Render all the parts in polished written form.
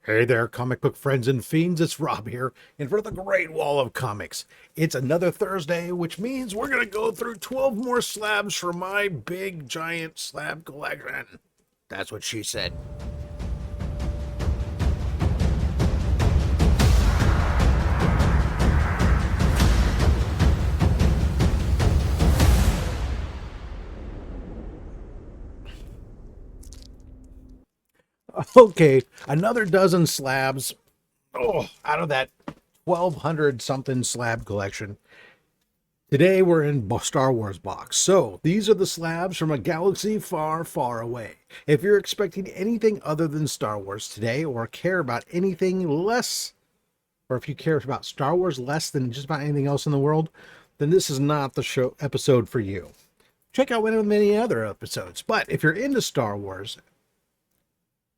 Hey there, comic book friends and fiends. It's Rob here, and for the Great Wall of Comics. It's another Thursday, which means we're going to go through 12 more slabs for my big, giant slab collection. That's what she said. Okay, another dozen slabs. Oh, out of that 1,200 something slab collection. Today we're in Star Wars box. So these are the slabs from a galaxy far, far away. If you're expecting anything other than Star Wars today, or care about anything less, or if you care about Star Wars less than just about anything else in the world, then this is not the show episode for you. Check out one of many other episodes. But if you're into Star Wars,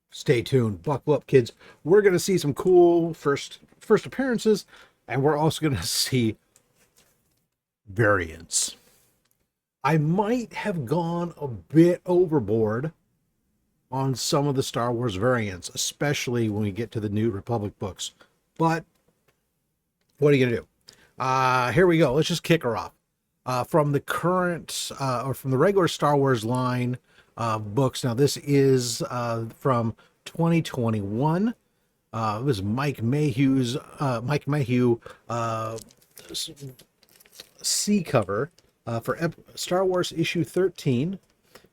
stay tuned. Buckle up, kids. We're going to see some cool first appearances, and we're also going to see variants. I might have gone a bit overboard on some of the Star Wars variants, especially when we get to the New Republic books. But what are you going to do? Here we go. Let's just kick her off. From the current, or from the regular Star Wars line books. Now, this is from 2021. It was Mike Mayhew's C cover for Star Wars issue 13.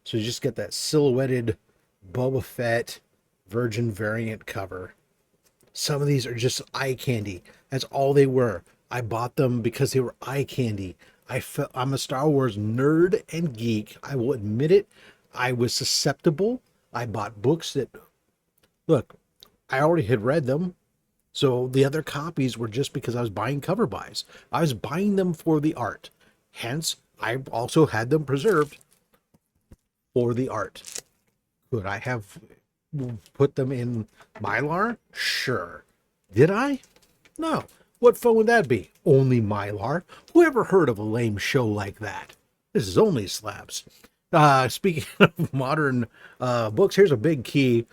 So you just get that silhouetted Boba Fett Virgin variant cover. Some of these are just eye candy. That's all they were. I bought them because they were eye candy. I'm a Star Wars nerd and geek. I will admit it. I was susceptible. I bought books that, look, I already had read them. So the other copies were just because I was buying cover buys. I was buying them for the art. Hence, I also had them preserved for the art. Could I have put them in Mylar? Sure. Did I? No. What fun would that be? Only Mylar? Who ever heard of a lame show like that? This is Only Slabs. Speaking of modern books, here's a big key.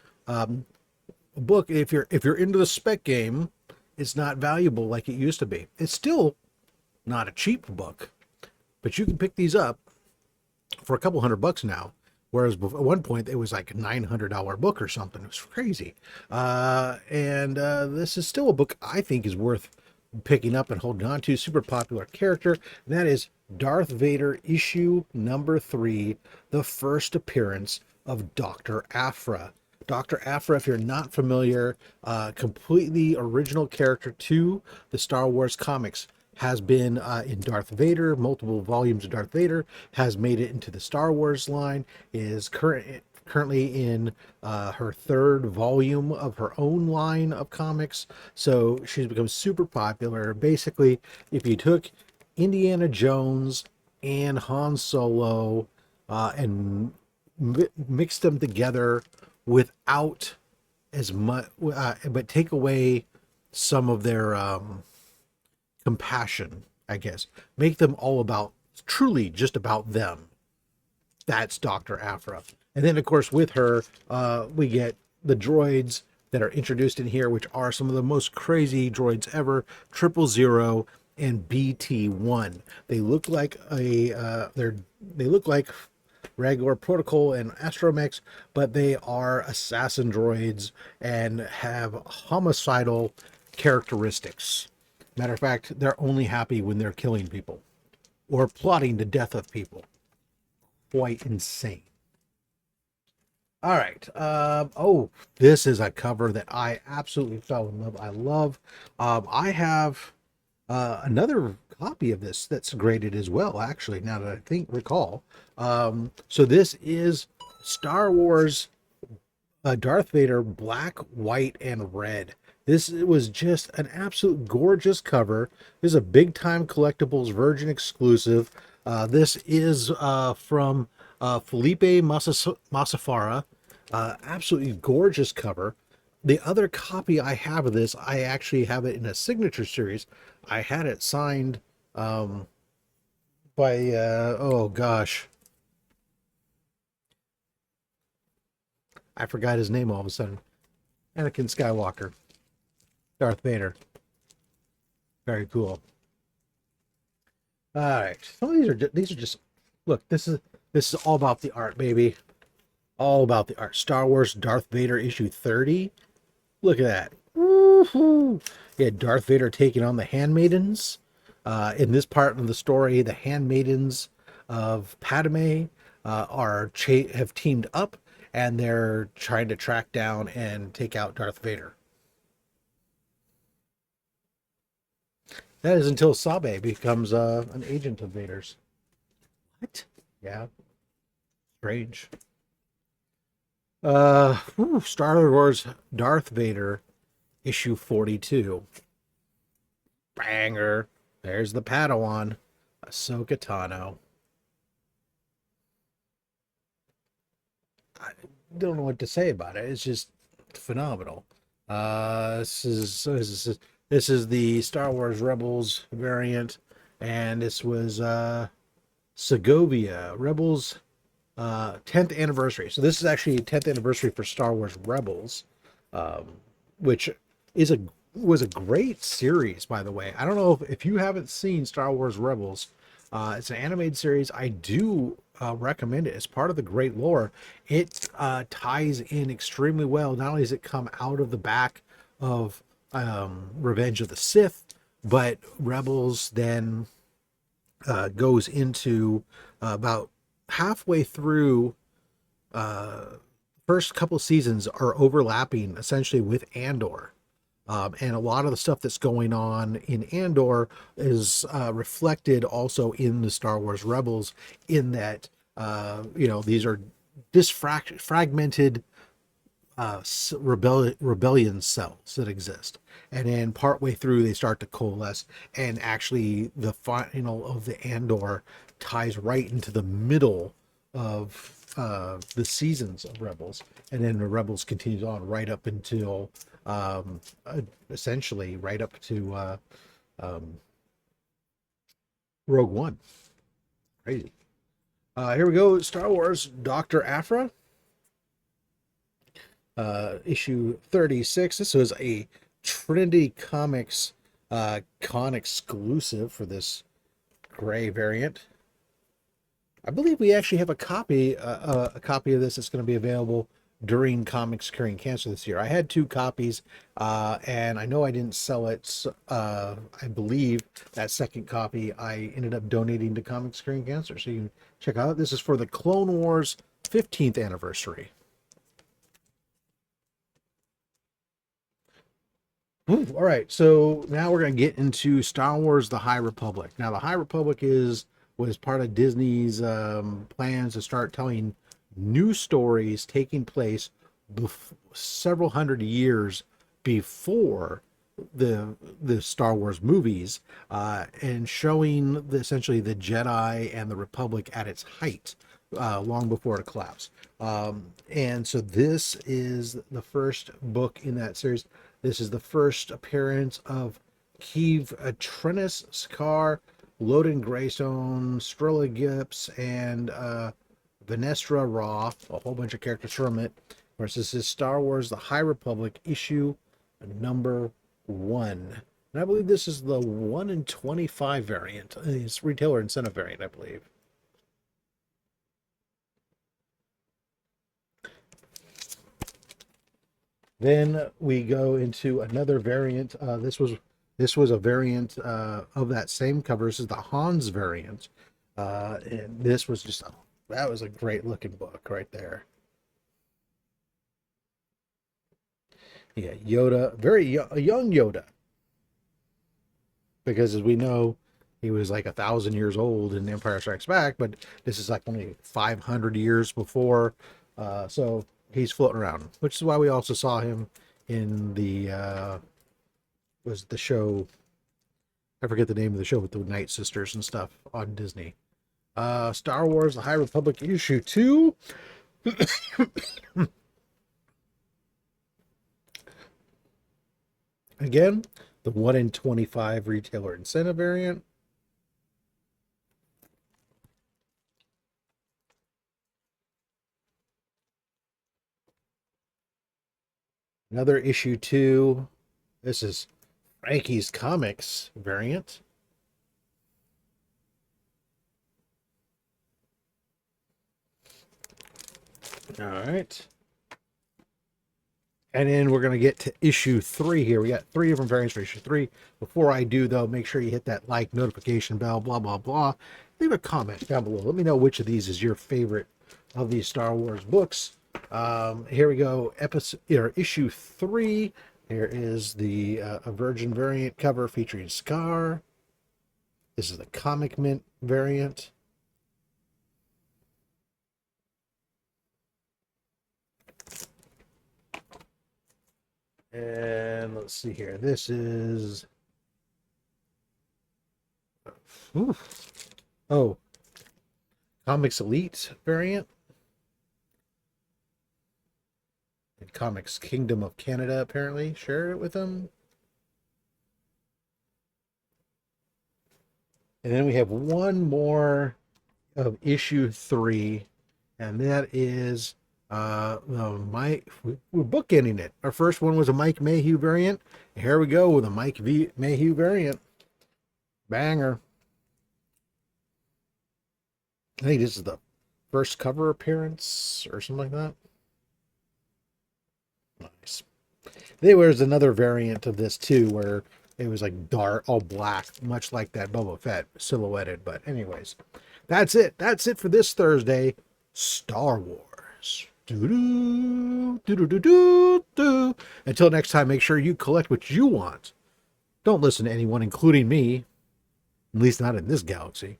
Book, if you're into the spec game, it's not valuable like it used to be. It's still not a cheap book, but you can pick these up for a couple $100 now, whereas at one point it was like a $900 book or something. It was crazy. And this is still a book I think is worth picking up and holding on to. Super popular character, and that is Darth Vader issue number 3, the first appearance of Doctor Aphra. Doctor Aphra, if you're not familiar, completely original character to the Star Wars comics, has been in Darth Vader, multiple volumes of Darth Vader, has made it into the Star Wars line, is currently in her 3rd volume of her own line of comics. So she's become super popular. Basically, if you took Indiana Jones and Han Solo and mixed them together without as much, but take away some of their compassion, I guess. Make them all about, truly just about them. That's Dr. Aphra. And then, of course, with her, we get the droids that are introduced in here, which are some of the most crazy droids ever, 000 and BT1. They look like they look like regular protocol and astromechs, but they are assassin droids and have homicidal characteristics. Matter of fact, they're only happy when they're killing people or plotting the death of people. Quite insane. All right. Oh, this is a cover that I absolutely fell in love. I love. I have another copy of this that's graded as well, actually, now that I recall. So this is Star Wars Darth Vader black, white, and red. This was just an absolute gorgeous cover. This is a big time collectibles Virgin exclusive. This is from Felipe Masafara. Absolutely gorgeous cover. The other copy I have of this, I actually have it in a signature series. I had it signed by, oh gosh, I forgot his name all of a sudden. Anakin Skywalker, Darth Vader. Very cool. All right, some of these are just look. This is all about the art, baby. All about the art. Star Wars Darth Vader issue 30. Look at that. Woohoo! Yeah, Darth Vader taking on the handmaidens. In this part of the story, the handmaidens of Padme have teamed up, and they're trying to track down and take out Darth Vader. That is until Sabe becomes an agent of Vader's. What? Yeah, strange. Star Wars Darth Vader issue 42. Banger. There's the Padawan, Ahsoka Tano. I don't know what to say about it. It's just phenomenal. This is the Star Wars Rebels variant, and this was Segovia Rebels 10th anniversary. So this is actually 10th anniversary for Star Wars Rebels, um, which is a was a great series, by the way. I don't know if you haven't seen Star Wars Rebels. It's an animated series. I do recommend it. It's part of the great lore. It ties in extremely well. Not only does it come out of the back of Revenge of the Sith, but Rebels then goes into about halfway through. First couple seasons are overlapping essentially with Andor. And a lot of the stuff that's going on in Andor is reflected also in the Star Wars Rebels, in that, these are fragmented rebellion cells that exist. And then partway through, they start to coalesce. And actually, the final of the Andor ties right into the middle of the seasons of Rebels. And then the Rebels continues on right up until essentially right up to Rogue One. Crazy. Here we go. Star Wars Doctor Aphra, issue 36. This was a Trinity Comics con exclusive for this gray variant. I believe we actually have a copy of this that's going to be available during Comics Curing Cancer this year. I had 2 copies, and I know I didn't sell it. I believe that second copy I ended up donating to Comics Curing Cancer. So you can check out. This is for the Clone Wars 15th anniversary. Ooh, all right, so now we're going to get into Star Wars: The High Republic. Now, the High Republic was part of Disney's plans to start telling new stories taking place several hundred years before the Star Wars movies, and showing essentially the Jedi and the Republic at its height, long before it collapsed. And so this is the first book in that series. This is the first appearance of Keeve Trennis, Scar, Loden Greystone, Strilla Gips, and Venestra Raw, a whole bunch of characters from it. Of course, this is Star Wars: The High Republic, issue number 1. And I believe this is the 1 in 25 variant. It's retailer incentive variant, I believe. Then we go into another variant. This was a variant of that same cover. This is the Hans variant, and this was that was a great looking book right there. Yeah, Yoda, a young Yoda, because as we know, he was like 1,000 years old in Empire Strikes Back, but this is like only 500 years before, so he's floating around, which is why we also saw him in the was the show, I forget the name of the show, with the Night Sisters and stuff on Disney. Star Wars: The High Republic, issue 2. Again, the 1 in 25 retailer incentive variant. Another issue 2. This is Frankie's Comix variant. All right. And then we're going to get to issue 3 here. We got 3 different variants for issue 3. Before I do, though, make sure you hit that like, notification bell, blah, blah, blah. Leave a comment down below. Let me know which of these is your favorite of these Star Wars books. Here we go. Issue 3. Here is the a Virgin variant cover featuring Scar. This is the Comic Mint variant. And let's see here. This is... Oh. Comix Elite variant. And Comix Kingdom of Canada, apparently. Share it with them. And then we have one more of issue 3. And that is... we're bookending it. Our first one was a Mike Mayhew variant. Here we go with a Mike Mayhew variant. Banger. I think this is the first cover appearance or something like that. Nice. There's another variant of this too, where it was like dark, all black, much like that Boba Fett silhouetted. But anyways, that's it. That's it for this Thursday. Star Wars. Until next time, make sure you collect what you want. Don't listen to anyone, including me. At least not in this galaxy.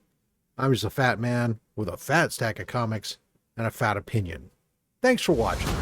I'm just a fat man with a fat stack of comics and a fat opinion. Thanks for watching.